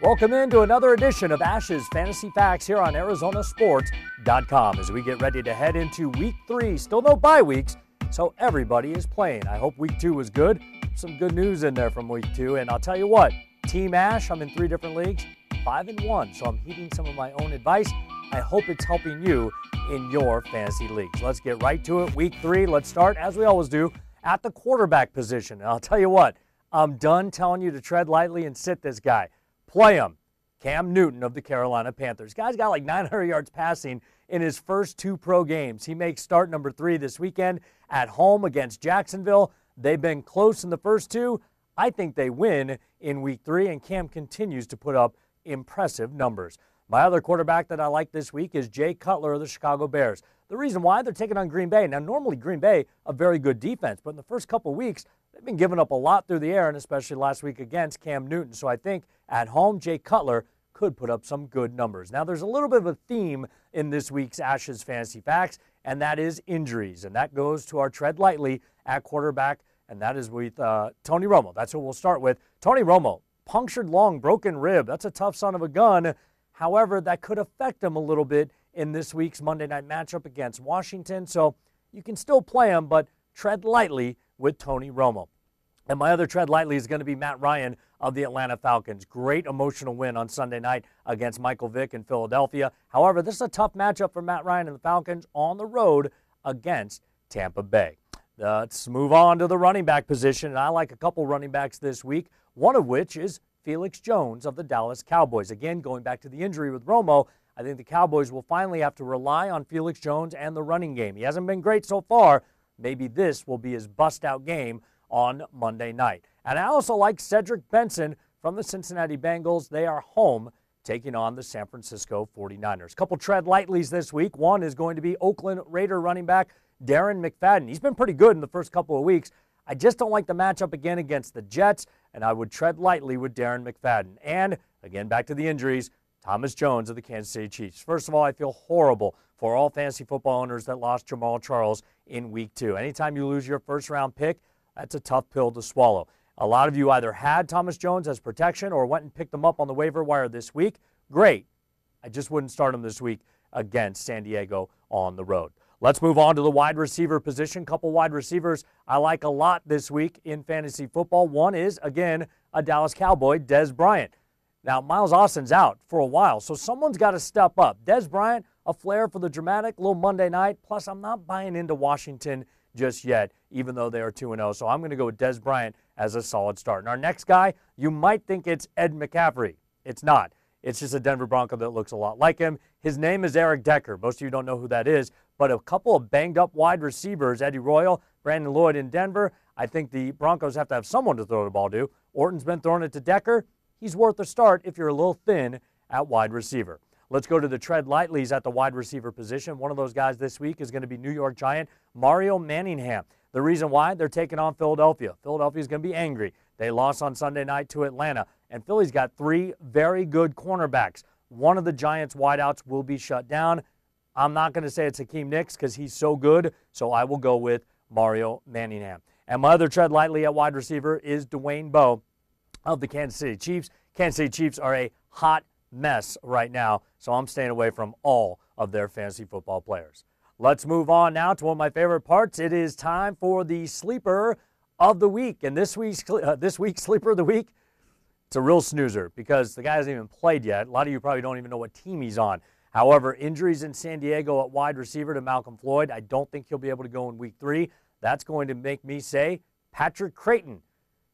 Welcome into another edition of Ash's Fantasy Facts here on ArizonaSports.com as we get ready to head into Week 3. Still no bye weeks, so everybody is playing. I hope Week 2 was good. Some good news in there from Week 2, and I'll tell you what, Team Ash, I'm in 3 different leagues, 5-1, so I'm heeding some of my own advice. I hope it's helping you in your fantasy leagues. Let's get right to it. Week 3, let's start, as we always do, at the quarterback position. And I'll tell you what, I'm done telling you to tread lightly and sit this guy. Play him. Cam Newton of the Carolina Panthers. Guy's got like 900 yards passing in his first 2 pro games. He makes start number 3 this weekend at home against Jacksonville. They've been close in the first 2. I think they win in Week 3, and Cam continues to put up impressive numbers. My other quarterback that I like this week is Jay Cutler of the Chicago Bears. The reason why, they're taking on Green Bay. Now, normally Green Bay, a very good defense, but in the first couple of weeks, they've been giving up a lot through the air, and especially last week against Cam Newton. So I think at home, Jay Cutler could put up some good numbers. Now, there's a little bit of a theme in this week's Ash's Fantasy Facts, and that is injuries. And that goes to our tread lightly at quarterback, and that is with Tony Romo. That's who we'll start with. Tony Romo, punctured lung, broken rib. That's a tough son of a gun. However, that could affect him a little bit in this week's Monday night matchup against Washington. So you can still play him, but tread lightly with Tony Romo. And my other tread lightly is going to be Matt Ryan of the Atlanta Falcons. Great emotional win on Sunday night against Michael Vick in Philadelphia. However, this is a tough matchup for Matt Ryan and the Falcons on the road against Tampa Bay. Let's move on to the running back position. And I like a couple running backs this week, one of which is Felix Jones of the Dallas Cowboys. Again, going back to the injury with Romo, I think the Cowboys will finally have to rely on Felix Jones and the running game. He hasn't been great so far. Maybe this will be his bust-out game on Monday night. And I also like Cedric Benson from the Cincinnati Bengals. They are home taking on the San Francisco 49ers. Couple tread lightlies this week. One is going to be Oakland Raider running back Darren McFadden. He's been pretty good in the first couple of weeks. I just don't like the matchup again against the Jets, and I would tread lightly with Darren McFadden. And, again, back to the injuries, Thomas Jones of the Kansas City Chiefs. First of all, I feel horrible for all fantasy football owners that lost Jamal Charles in Week 2. Anytime you lose your first-round pick, that's a tough pill to swallow. A lot of you either had Thomas Jones as protection or went and picked him up on the waiver wire this week. Great. I just wouldn't start him this week against San Diego on the road. Let's move on to the wide receiver position. Couple wide receivers I like a lot this week in fantasy football. One is, again, a Dallas Cowboy, Dez Bryant. Now, Miles Austin's out for a while, so someone's got to step up. Dez Bryant, a flair for the dramatic little Monday night. Plus, I'm not buying into Washington just yet, even though they are 2-0. So I'm going to go with Dez Bryant as a solid start. And our next guy, you might think it's Ed McCaffrey. It's not. It's just a Denver Bronco that looks a lot like him. His name is Eric Decker. Most of you don't know who that is, but a couple of banged-up wide receivers, Eddie Royal, Brandon Lloyd in Denver. I think the Broncos have to have someone to throw the ball to. Orton's been throwing it to Decker. He's worth a start if you're a little thin at wide receiver. Let's go to the tread lightlies at the wide receiver position. One of those guys this week is going to be New York Giant Mario Manningham. The reason why, they're taking on Philadelphia. Philadelphia's going to be angry. They lost on Sunday night to Atlanta, and Philly's got 3 very good cornerbacks. One of the Giants' wideouts will be shut down. I'm not going to say it's Hakeem Nicks because he's so good, so I will go with Mario Manningham. And my other tread lightly at wide receiver is Dwayne Bowe of the Kansas City Chiefs. Kansas City Chiefs are a hot mess right now, so I'm staying away from all of their fantasy football players. Let's move on now to one of my favorite parts. It is time for the Sleeper of the Week. And this week's Sleeper of the Week, it's a real snoozer because the guy hasn't even played yet. A lot of you probably don't even know what team he's on. However, injuries in San Diego at wide receiver to Malcolm Floyd. I don't think he'll be able to go in Week 3. That's going to make me say Patrick Creighton,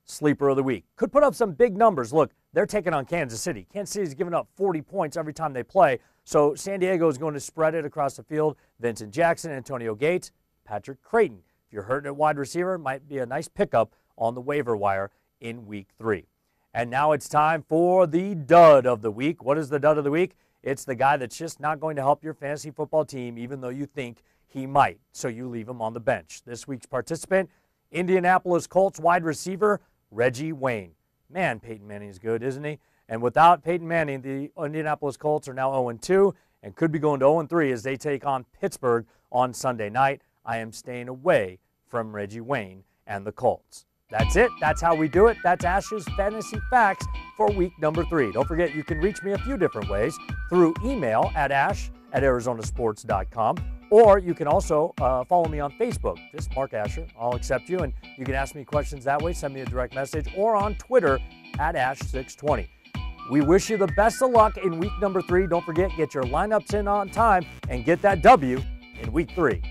Sleeper of the Week. Could put up some big numbers. Look, they're taking on Kansas City. Kansas City's giving up 40 points every time they play. So San Diego is going to spread it across the field. Vincent Jackson, Antonio Gates, Patrick Creighton. If you're hurting at wide receiver, might be a nice pickup on the waiver wire in Week 3. And now it's time for the dud of the week. What is the dud of the week? It's the guy that's just not going to help your fantasy football team, even though you think he might. So you leave him on the bench. This week's participant, Indianapolis Colts wide receiver, Reggie Wayne. Man, Peyton Manning is good, isn't he? And without Peyton Manning, the Indianapolis Colts are now 0-2 and could be going to 0-3 as they take on Pittsburgh on Sunday night. I am staying away from Reggie Wayne and the Colts. That's it. That's how we do it. That's Ash's Fantasy Facts for week number 3. Don't forget, you can reach me a few different ways through email at ash@arizonasports.com, or you can also follow me on Facebook. Just Mark Asher. I'll accept you, and you can ask me questions that way. Send me a direct message, or on Twitter at Ash620. We wish you the best of luck in week number 3. Don't forget, get your lineups in on time and get that W in week 3.